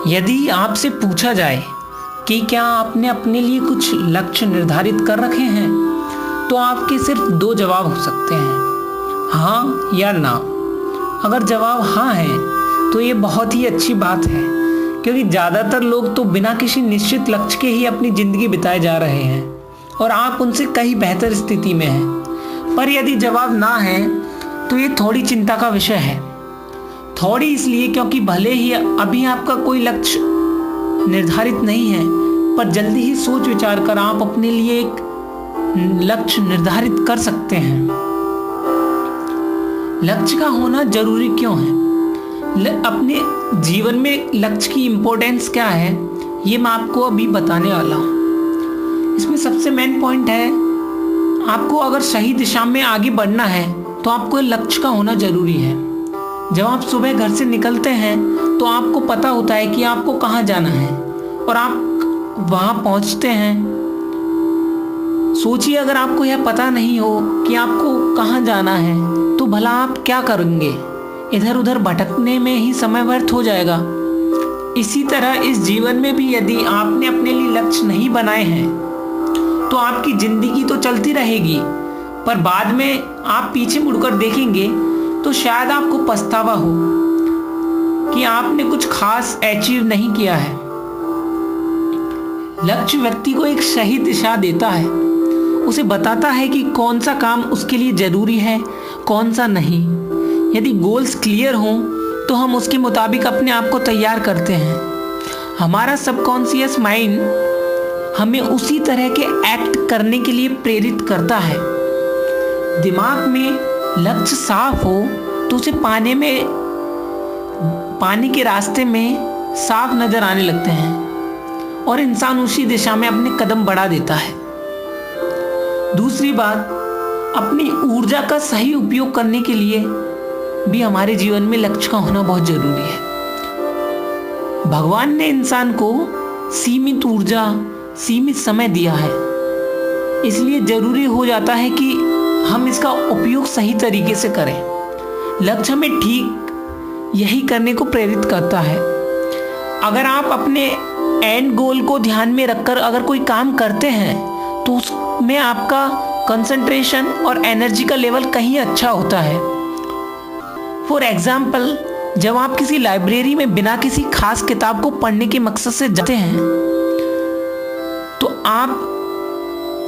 यदि आपसे पूछा जाए कि क्या आपने अपने लिए कुछ लक्ष्य निर्धारित कर रखे हैं, तो आपके सिर्फ दो जवाब हो सकते हैं, हाँ या ना। अगर जवाब हाँ है तो ये बहुत ही अच्छी बात है, क्योंकि ज़्यादातर लोग तो बिना किसी निश्चित लक्ष्य के ही अपनी ज़िंदगी बिताए जा रहे हैं और आप उनसे कहीं बेहतर स्थिति में हैं। पर यदि जवाब ना है तो ये थोड़ी चिंता का विषय है। थोड़ी इसलिए क्योंकि भले ही अभी आपका कोई लक्ष्य निर्धारित नहीं है, पर जल्दी ही सोच विचार कर आप अपने लिए एक लक्ष्य निर्धारित कर सकते हैं। लक्ष्य का होना जरूरी क्यों है? अपने जीवन में लक्ष्य की इम्पोर्टेंस क्या है, ये मैं आपको अभी बताने वाला हूँ। इसमें सबसे मेन पॉइंट है, आपको अगर सही दिशा में आगे बढ़ना है तो आपको लक्ष्य का होना जरूरी है। जब आप सुबह घर से निकलते हैं तो आपको पता होता है कि आपको कहाँ जाना है और आप वहाँ पहुँचते हैं। सोचिए, अगर आपको यह पता नहीं हो कि आपको कहाँ जाना है तो भला आप क्या करेंगे? इधर उधर भटकने में ही समय व्यर्थ हो जाएगा। इसी तरह इस जीवन में भी यदि आपने अपने लिए लक्ष्य नहीं बनाए हैं तो आपकी जिंदगी तो चलती रहेगी, पर बाद में आप पीछे मुड़कर देखेंगे तो शायद आपको पछतावा हो कि आपने कुछ खास अचीव नहीं किया है। लक्ष्य व्यक्ति को एक सही दिशा देता है, उसे बताता है कि कौन सा काम उसके लिए जरूरी है, कौन सा नहीं। यदि गोल्स क्लियर हों तो हम उसके मुताबिक अपने आप को तैयार करते हैं। हमारा सबकॉन्शियस माइंड हमें उसी तरह के एक्ट करने के लिए प्रेरित करता है। दिमाग में लक्ष्य साफ हो तो उसे पाने के रास्ते में साफ नजर आने लगते हैं और इंसान उसी दिशा में अपने कदम बढ़ा देता है। दूसरी बात, अपनी ऊर्जा का सही उपयोग करने के लिए भी हमारे जीवन में लक्ष्य का होना बहुत जरूरी है। भगवान ने इंसान को सीमित ऊर्जा, सीमित समय दिया है, इसलिए जरूरी हो जाता है कि हम इसका उपयोग सही तरीके से करें। लक्ष्य हमें ठीक यही करने को प्रेरित करता है। अगर आप अपने एंड गोल को ध्यान में रखकर अगर कोई काम करते हैं तो उसमें आपका कंसंट्रेशन और एनर्जी का लेवल कहीं अच्छा होता है। फॉर एग्जाम्पल, जब आप किसी लाइब्रेरी में बिना किसी खास किताब को पढ़ने के मकसद से जाते हैं तो आप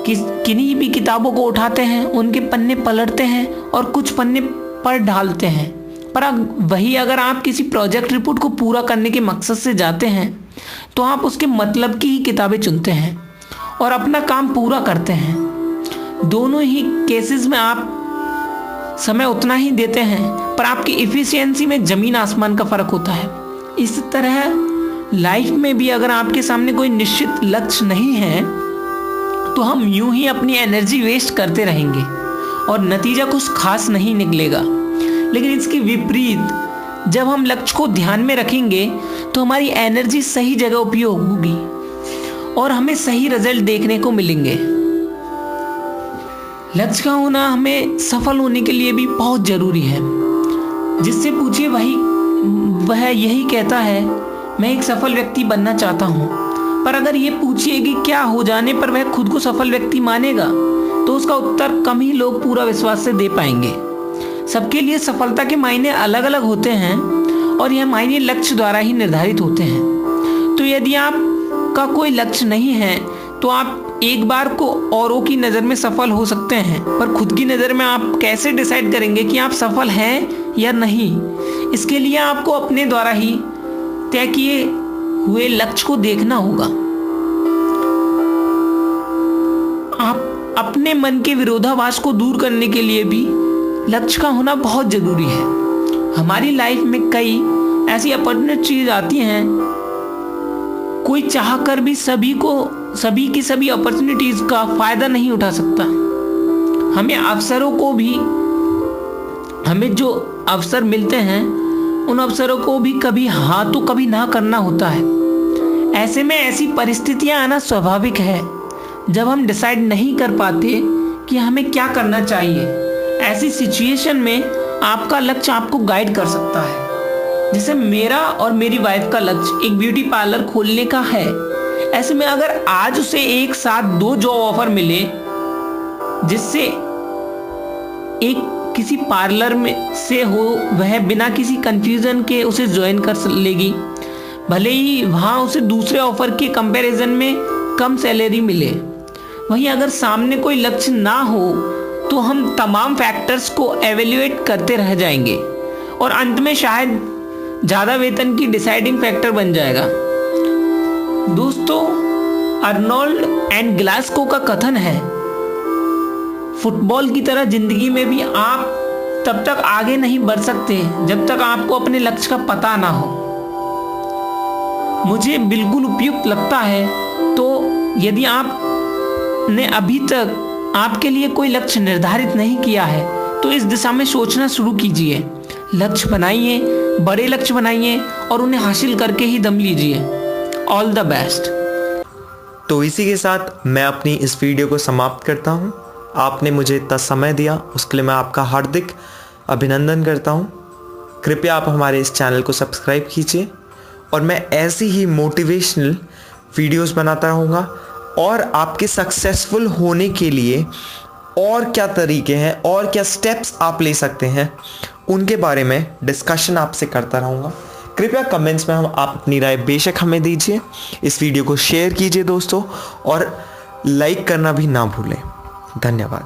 किन्हीं भी किताबों को उठाते हैं, उनके पन्ने पलटते हैं और कुछ पन्ने पढ़ डालते हैं। पर वही अगर आप किसी प्रोजेक्ट रिपोर्ट को पूरा करने के मकसद से जाते हैं तो आप उसके मतलब की ही किताबें चुनते हैं और अपना काम पूरा करते हैं। दोनों ही केसेस में आप समय उतना ही देते हैं, पर आपकी इफिशियंसी में जमीन आसमान का फर्क होता है। इस तरह लाइफ में भी अगर आपके सामने कोई निश्चित लक्ष्य नहीं है तो हम यूं ही अपनी एनर्जी वेस्ट करते रहेंगे और नतीजा कुछ खास नहीं निकलेगा। लेकिन इसके विपरीत जब हम लक्ष्य को ध्यान में रखेंगे तो हमारी एनर्जी सही जगह उपयोग होगी और हमें सही रिजल्ट देखने को मिलेंगे। लक्ष्य का होना हमें सफल होने के लिए भी बहुत जरूरी है। जिससे पूछिए वह यही कहता है, मैं एक सफल व्यक्ति बनना चाहता हूँ। पर अगर ये पूछिए कि क्या हो जाने पर वह खुद को सफल व्यक्ति मानेगा, तो उसका उत्तर कम ही लोग पूरा विश्वास से दे पाएंगे। सबके लिए सफलता के मायने अलग अलग होते हैं और यह मायने लक्ष्य द्वारा ही निर्धारित होते हैं। तो यदि आपका कोई लक्ष्य नहीं है तो आप एक बार को औरों की नज़र में सफल हो सकते हैं, पर खुद की नज़र में आप कैसे डिसाइड करेंगे कि आप सफल हैं या नहीं? इसके लिए आपको अपने द्वारा ही तय किए हुए लक्ष्य को देखना होगा। आप अपने मन के विरोधाभास को दूर करने के लिए भी लक्ष्य का होना बहुत जरूरी है। हमारी लाइफ में कई ऐसी अपॉर्चुनिटीज आती हैं, कोई चाहकर भी सभी की सभी अपॉर्चुनिटीज का फायदा नहीं उठा सकता। हमें जो अवसर मिलते हैं उन अवसरों को भी कभी हाँ तो कभी ना करना होता है। ऐसे में ऐसी परिस्थितियां आना स्वाभाविक है जब हम डिसाइड नहीं कर पाते कि हमें क्या करना चाहिए। ऐसी सिचुएशन में आपका लक्ष्य आपको गाइड कर सकता है। जैसे मेरा और मेरी वाइफ का लक्ष्य एक ब्यूटी पार्लर खोलने का है। ऐसे में अगर आज उसे एक साथ 2 जॉब ऑफर मिले, जिससे एक किसी पार्लर में से हो, वह बिना किसी कंफ्यूजन के उसे ज्वाइन कर लेगी, भले ही वहां उसे दूसरे ऑफर के कंपैरिजन में कम सैलरी मिले। वहीं अगर सामने कोई लक्ष्य ना हो तो हम तमाम फैक्टर्स को एवेल्युएट करते रह जाएंगे और अंत में शायद ज्यादा वेतन की डिसाइडिंग फैक्टर बन जाएगा। दोस्तों, अर्नोल्ड एंड ग्लासगो का कथन है, फुटबॉल की तरह जिंदगी में भी आप तब तक आगे नहीं बढ़ सकते जब तक आपको अपने लक्ष्य का पता ना हो। मुझे बिल्कुल उपयुक्त लगता है। तो यदि आपने अभी तक आपके लिए कोई लक्ष्य निर्धारित नहीं किया है तो इस दिशा में सोचना शुरू कीजिए। लक्ष्य बनाइए, बड़े लक्ष्य बनाइए और उन्हें हासिल करके ही दम लीजिए। All the best. तो इसी के साथ मैं अपनी इस वीडियो को समाप्त करता हूँ। आपने मुझे इतना समय दिया, उसके लिए मैं आपका हार्दिक अभिनंदन करता हूँ। कृपया आप हमारे इस चैनल को सब्सक्राइब कीजिए और मैं ऐसी ही मोटिवेशनल वीडियोस बनाता रहूँगा और आपके सक्सेसफुल होने के लिए और क्या तरीके हैं और क्या स्टेप्स आप ले सकते हैं उनके बारे में डिस्कशन आपसे करता रहूँगा। कृपया कमेंट्स में आप अपनी राय बेशक हमें दीजिए। इस वीडियो को शेयर कीजिए दोस्तों और लाइक करना भी ना भूलें। धन्यवाद।